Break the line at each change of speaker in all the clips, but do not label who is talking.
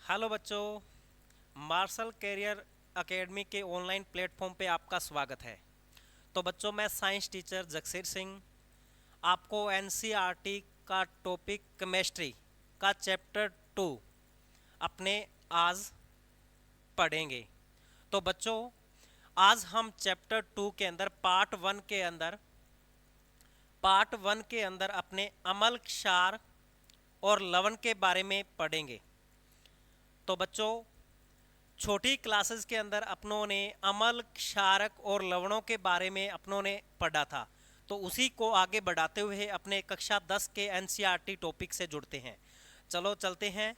Hello बच्चों, martial career academy के online platform पे आपका स्वागत है। तो बच्चों, मैं साइंस टीचर जगसीर सिंह आपको एनसीईआरटी का टॉपिक केमिस्ट्री का चैप्टर 2 अपने आज पढ़ेंगे। तो बच्चों, आज हम चैप्टर 2 के अंदर पार्ट वन के अंदर अपने अम्ल, क्षार और लवण के बारे में पढ़ेंगे। तो बच्चों, छोटी क्लासेस के अंदर अपनों ने अम्ल, क्षारक और लवणों के बारे में अपनों ने पढ़ा था। तो उसी को आगे बढ़ाते हुए अपने कक्षा 10 के एनसीईआरटी टॉपिक से जुड़ते हैं। चलो चलते हैं।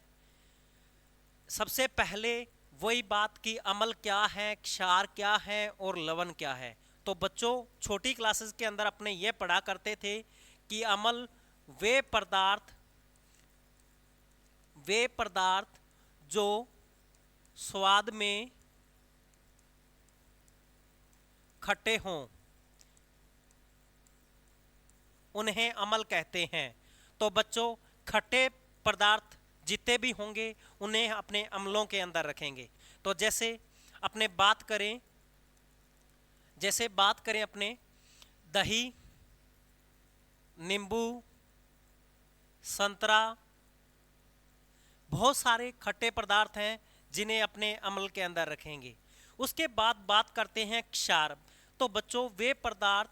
सबसे पहले वही बात कि अम्ल क्या है, क्षार क्या है और लवण क्या है। तो बच्चों, छोटी क्लासेस के अंदर अपने ये पढ़ा करते थे कि अम्ल वे पदार्थ जो स्वाद में खट्टे हों उन्हें अम्ल कहते हैं। तो बच्चों, खट्टे पदार्थ जितने भी होंगे उन्हें अपने अम्लों के अंदर रखेंगे। तो जैसे बात करें अपने दही, नींबू, संतरा, बहुत सारे खट्टे पदार्थ हैं जिन्हें अपने अम्ल के अंदर रखेंगे। उसके बाद बात करते हैं क्षार। तो बच्चों, वे पदार्थ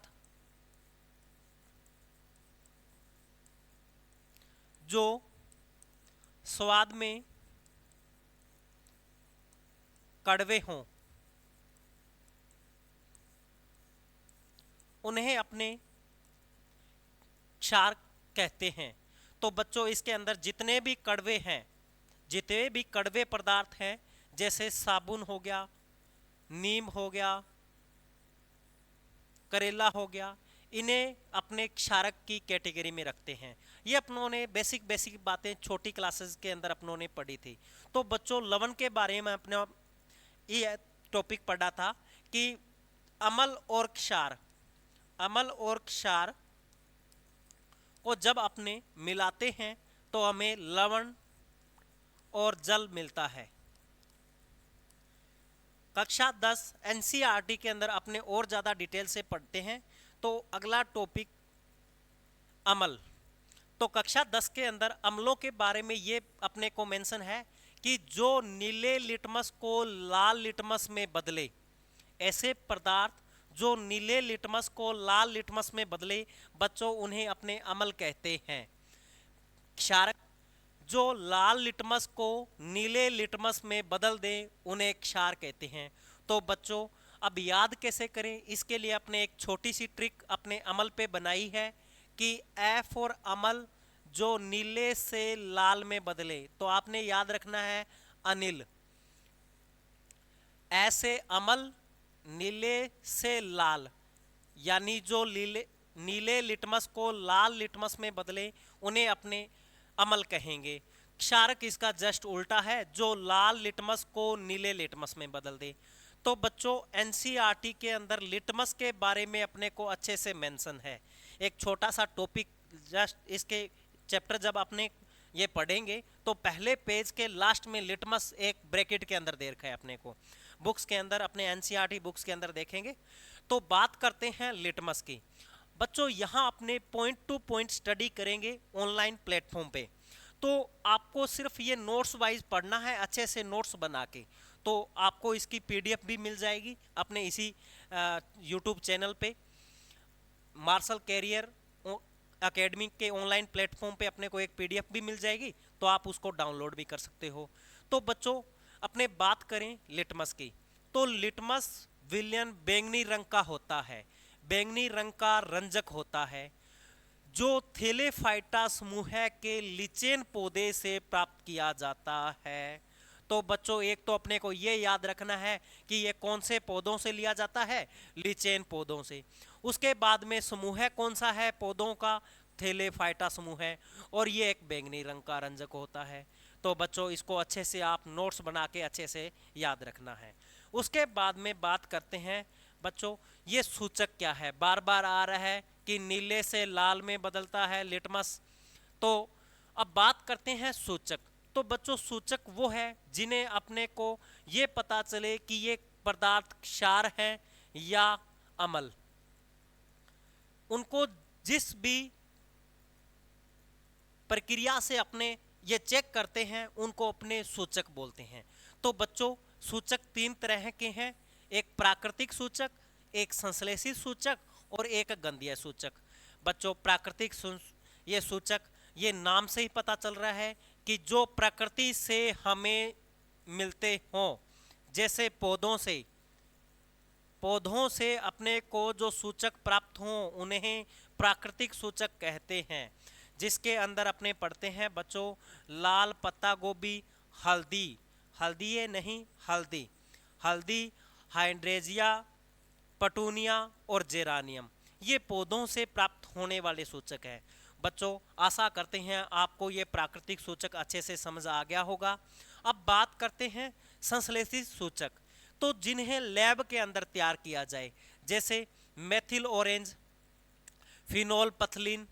जो स्वाद में कड़वे हों उन्हें अपने क्षार कहते हैं। तो बच्चों, इसके अंदर जितने भी कड़वे पदार्थ हैं, जैसे साबुन हो गया, नीम हो गया, करेला हो गया, इन्हें अपने क्षारक की कैटेगरी में रखते हैं। ये अपनों ने बेसिक बातें छोटी क्लासेस के अंदर अपनों ने पढ़ी थी। तो बच्चों, लवण के बारे में अपने ये टॉपिक पढ़ा था कि अम्ल और क्षार को जब अपने मिलाते हैं तो हमें लवण और जल मिलता है। कक्षा 10 एनसीईआरटी के अंदर अपने और ज़्यादा डिटेल से पढ़ते हैं। तो अगला टॉपिक अम्ल। तो कक्षा 10 के अंदर अम्लों के बारे में ये अपने को मेंशन है कि जो नीले लिटमस को लाल लिटमस में बदले, ऐसे पदार्थ जो नीले लिटमस को लाल लिटमस में बदले बच्चों, उन्हें अपने अम्ल कहते हैं। क्षारक जो लाल लिटमस को नीले लिटमस में बदल दें उन्हें क्षार कहते हैं। तो बच्चों, अब याद कैसे करें, इसके लिए अपने एक छोटी सी ट्रिक अपने अम्ल पे बनाई है कि एफ और अम्ल जो नीले से लाल में बदले, तो आपने याद रखना है अनिल। ऐसे अम्ल नीले से लाल, यानी जो नीले लिटमस को लाल लिटमस में बदले उन्हें अपने अम्ल कहेंगे। क्षारक इसका जस्ट उल्टा है, जो लाल लिटमस को नीले लिटमस में बदल दे। तो बच्चों, एनसीईआरटी के अंदर लिटमस के बारे में अपने को अच्छे से मेंशन है। एक छोटा सा टॉपिक, जस्ट इसके चैप्टर जब अपने ये पढ़ेंगे तो पहले पेज के लास्ट में लिटमस एक ब्रैकेट के अंदर दे रखा है अपने को। बुक्स के अंदर, अपने एनसीईआरटी बुक्स के अंदर देखेंगे। तो बात करते हैं लिटमस की। बच्चों, यहाँ अपने पॉइंट टू पॉइंट स्टडी करेंगे ऑनलाइन प्लेटफॉर्म पे। तो आपको सिर्फ ये नोट्स वाइज पढ़ना है, अच्छे से नोट्स बना के। तो आपको इसकी पीडीएफ भी मिल जाएगी अपने इसी यूट्यूब चैनल पे, मार्शल कैरियर एकेडमी के ऑनलाइन प्लेटफॉर्म पे अपने को एक पीडीएफ भी मिल जाएगी, तो आप उसको डाउनलोड भी कर सकते हो। तो बच्चों, अपने बात करें लिटमस की, तो लिटमस विलयन बैंगनी रंग का होता है, बैंगनी रंग का रंजक होता है, जो थेलेफाइटा समूह के लिचेन पौधे से प्राप्त किया जाता है। तो बच्चों, एक तो अपने को ये याद रखना है कि ये कौन से पौधों से लिया जाता है, लिचेन पौधों से। उसके बाद में समूह कौन सा है पौधों का, थेलेफाइटा समूह है, और ये एक बैंगनी रंग का रंजक होता है। तो बच्चों, इसको अच्छे से आप नोट्स बना के अच्छे से याद रखना है। उसके बाद में बात करते हैं बच्चों, ये सूचक क्या है, बार बार आ रहा है कि नीले से लाल में बदलता है लिटमस। तो अब बात करते हैं सूचक। तो बच्चों सूचक वो है जिन्हें अपने को ये पता चले कि ये पदार्थ क्षार है या अम्ल। उनको जिस भी प्रक्रिया से अपने ये चेक करते हैं उनको अपने सूचक बोलते हैं। तो बच्चों सूचक तीन तरह के हैं, एक प्राकृतिक सूचक, एक संश्लेषित सूचक और एक गंधीय सूचक। बच्चों प्राकृतिक ये सूचक, ये नाम से ही पता चल रहा है कि जो प्रकृति से हमें मिलते हों, जैसे पौधों से अपने को जो सूचक प्राप्त हों उन्हें प्राकृतिक सूचक कहते हैं। जिसके अंदर अपने पढ़ते हैं बच्चों लाल पत्ता गोभी, हल्दी ये नहीं हल्दी, हाइड्रेंजिया, पटूनिया और जेरानियम, ये पौधों से प्राप्त होने वाले सूचक हैं। बच्चों आशा करते हैं आपको ये प्राकृतिक सूचक अच्छे से समझ आ गया होगा। अब बात करते हैं संश्लेषित सूचक, तो जिन्हें लैब के अंदर तैयार किया जाए, जैसे मेथिल ऑरेंज, फिनोल पथलीन,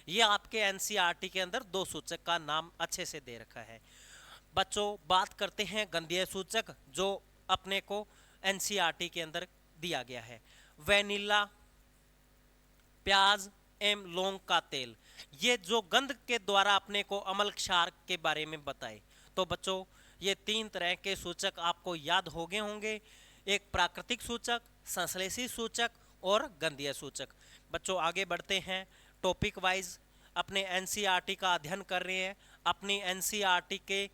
ये आपके एनसीईआरटी के अंदर दो सूचक का नाम अच्छे से दे रखा है। बच्चों बात करते हैं गंधीय सूचक जो अपने को एनसीईआरटी के अंदर दिया गया है। वेनिला, प्याज एवं लौंग का तेल, ये जो गंध के द्वारा अपने को अम्ल क्षार के बारे में बताए। तो बच्चों ये तीन तरह के सूचक आपको याद हो गए होंगे, एक प्राकृतिक सूचक, संश्लेषित सूचक और गंधीय सूचक। बच्चों आगे बढ़ते हैं, टॉपिक वाइज अपने एनसीईआरटी का अध्ययन कर रहे हैं, अपनी एनसीईआरटी के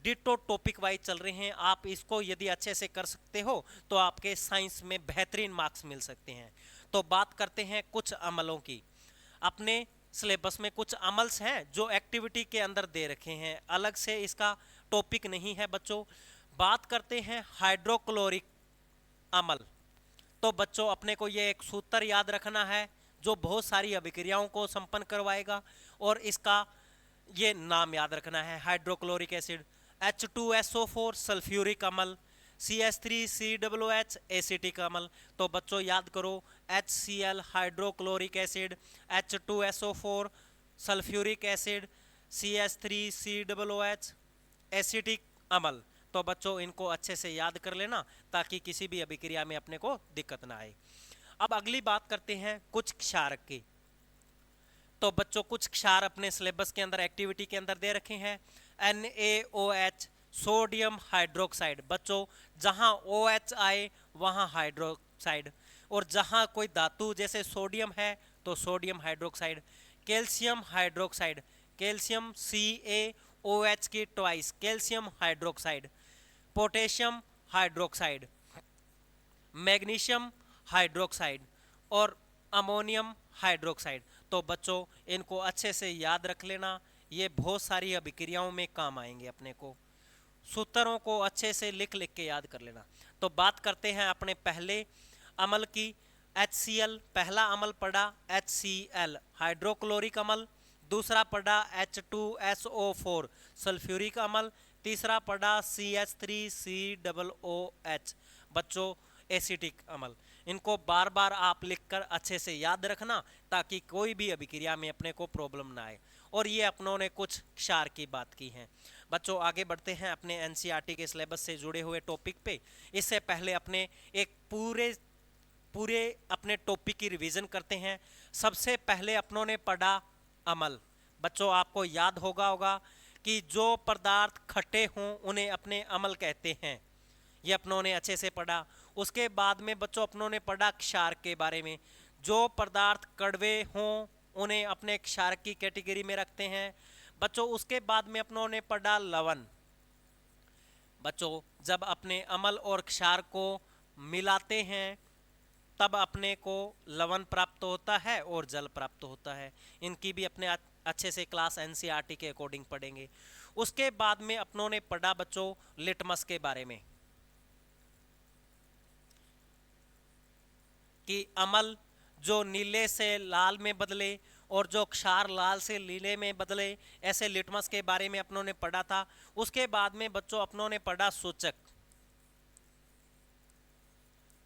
डिटो टॉपिक वाइज चल रहे हैं। आप इसको यदि अच्छे से कर सकते हो तो आपके साइंस में बेहतरीन मार्क्स मिल सकते हैं। तो बात करते हैं कुछ अमलों की। अपने सिलेबस में कुछ अमल्स हैं जो एक्टिविटी के अंदर दे रखे हैं, अलग से इसका टॉपिक नहीं है बच्चों। बात करते हैं हाइड्रोक्लोरिक अम्ल। तो बच्चों अपने को ये एक सूत्र याद रखना है जो बहुत सारी अभिक्रियाओं को संपन्न करवाएगा, और इसका ये नाम याद रखना है हाइड्रोक्लोरिक एसिड। H2SO4 सल्फ्यूरिक अम्ल, CH3COOH एसिटिक अम्ल। तो बच्चों याद करो HCl hydrochloric acid, H2SO4 sulphuric acid, CH3COOH acetic अम्ल। तो बच्चों इनको अच्छे से याद कर लेना ताकि किसी भी अभिक्रिया में अपने को दिक्कत ना आए। अब अगली बात करते हैं कुछ क्षारक की। तो बच्चों कुछ क्षार अपने सिलेबस के अंदर एक्टिविटी के अंदर दे रखे हैं। NaOH सोडियम हाइड्रोक्साइड, बच्चों जहां OH आए वहां हाइड्रोक्साइड, और जहां कोई धातु जैसे सोडियम है तो sodium hydroxide. Calcium hydroxide, calcium CaOH की twice calcium hydroxide. Potassium hydroxide, magnesium hydroxide और अमोनियम हाइड्रोक्साइड। तो बच्चों इनको अच्छे से याद रख लेना, ये बहुत सारी अभिक्रियाओं में काम आएंगे। अपने को सूत्रों को अच्छे से लिख के याद कर लेना। तो बात करते हैं अपने पहले अम्ल की। HCl पहला अम्ल पढ़ा HCl हाइड्रोक्लोरिक अम्ल, दूसरा पढ़ा H2SO4 सल्फ्यूरिक अम्ल, तीसरा पढ़ा CH3COOH बच्चों एसिटिक अम्ल। इनको बार बार आप लिखकर अच्छे से याद रखना ताकि कोई भी अभिक्रिया में अपने को प्रॉब्लम ना आए। और ये अपनों ने कुछ क्षार की बात की है। बच्चों आगे बढ़ते हैं अपने एनसीईआरटी के सिलेबस से जुड़े हुए टॉपिक पे। इससे पहले अपने एक पूरे अपने टॉपिक की रिवीजन करते हैं। सबसे पहले अपनों ने पढ़ा अम्ल। बच्चों आपको याद होगा कि जो पदार्थ खट्टे हों उन्हें अपने अम्ल कहते हैं, ये अपनों ने अच्छे से पढ़ा। उसके बाद में बच्चों अपनों ने पढ़ा क्षार के बारे में। जो पदार्थ कड़वे हों उन्हें अपने क्षार की कैटेगरी में रखते हैं बच्चों। उसके बाद में अपनों ने पढ़ा लवण। बच्चों जब अपने अम्ल और क्षार को मिलाते हैं तब अपने को लवण प्राप्त होता है और जल प्राप्त होता है। इनकी भी अपने अच्छे से क्लास एनसीईआरटी के अकॉर्डिंग पढ़ेंगे। उसके बाद में अपनों ने पढ़ा बच्चों लिटमस के बारे में कि अम्ल जो नीले से लाल में बदले और जो क्षार लाल से नीले में बदले, ऐसे लिटमस के बारे में अपनों ने पढ़ा था। उसके बाद में बच्चों अपनों ने पढ़ा सूचक।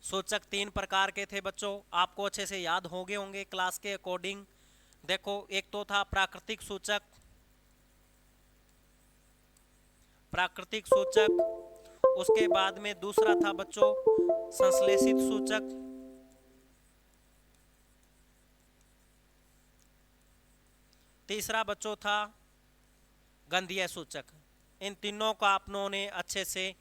सूचक तीन प्रकार के थे बच्चों, आपको अच्छे से याद हो गए होंगे क्लास के अकॉर्डिंग। देखो एक तो था प्राकृतिक सूचक, प्राकृतिक सूचक, उसके बाद में दूसरा था बच्चों संश्लेषित सूचक, तीसरा बच्चों था गंधीय सूचक। इन तीनों का अपनों ने अच्छे से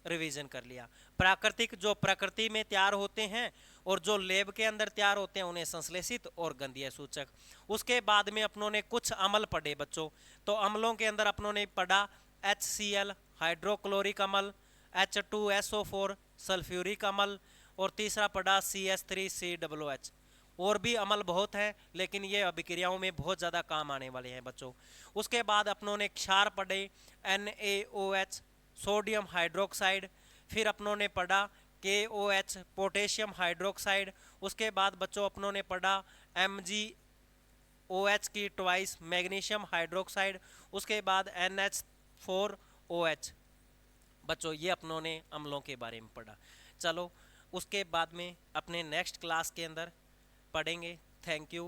रिवीजन कर लिया। प्राकृतिक जो प्रकृति में तैयार होते हैं और जो लैब के अंदर तैयार होते हैं उन्हें संश्लेषित और गंधीय सूचक। उसके बाद में अपनों ने कुछ अम्ल पढ़े बच्चों। तो अम्लों के अंदर अपनों ने पढ़ा HCl हाइड्रोक्लोरिक अम्ल, H2SO4 सल्फ्यूरिक अम्ल, और तीसरा पढ़ा CH3COOH। और भी अम्ल बहुत हैं लेकिन ये अभिक्रियाओं में बहुत ज़्यादा काम आने वाले हैं बच्चों। उसके बाद अपनों ने क्षार पढ़े NaOH सोडियम हाइड्रोक्साइड, फिर अपनों ने पढ़ा KOH पोटेशियम हाइड्रोक्साइड। उसके बाद बच्चों अपनों ने पढ़ा MgOH की ट्वाइस मैग्नीशियम हाइड्रोक्साइड। उसके बाद NH4OH। बच्चों ये अपनों ने अम्लों के बारे में पढ़ा। चलो उसके बाद में अपने नेक्स्ट क्लास के अंदर पढ़ेंगे। Thank you.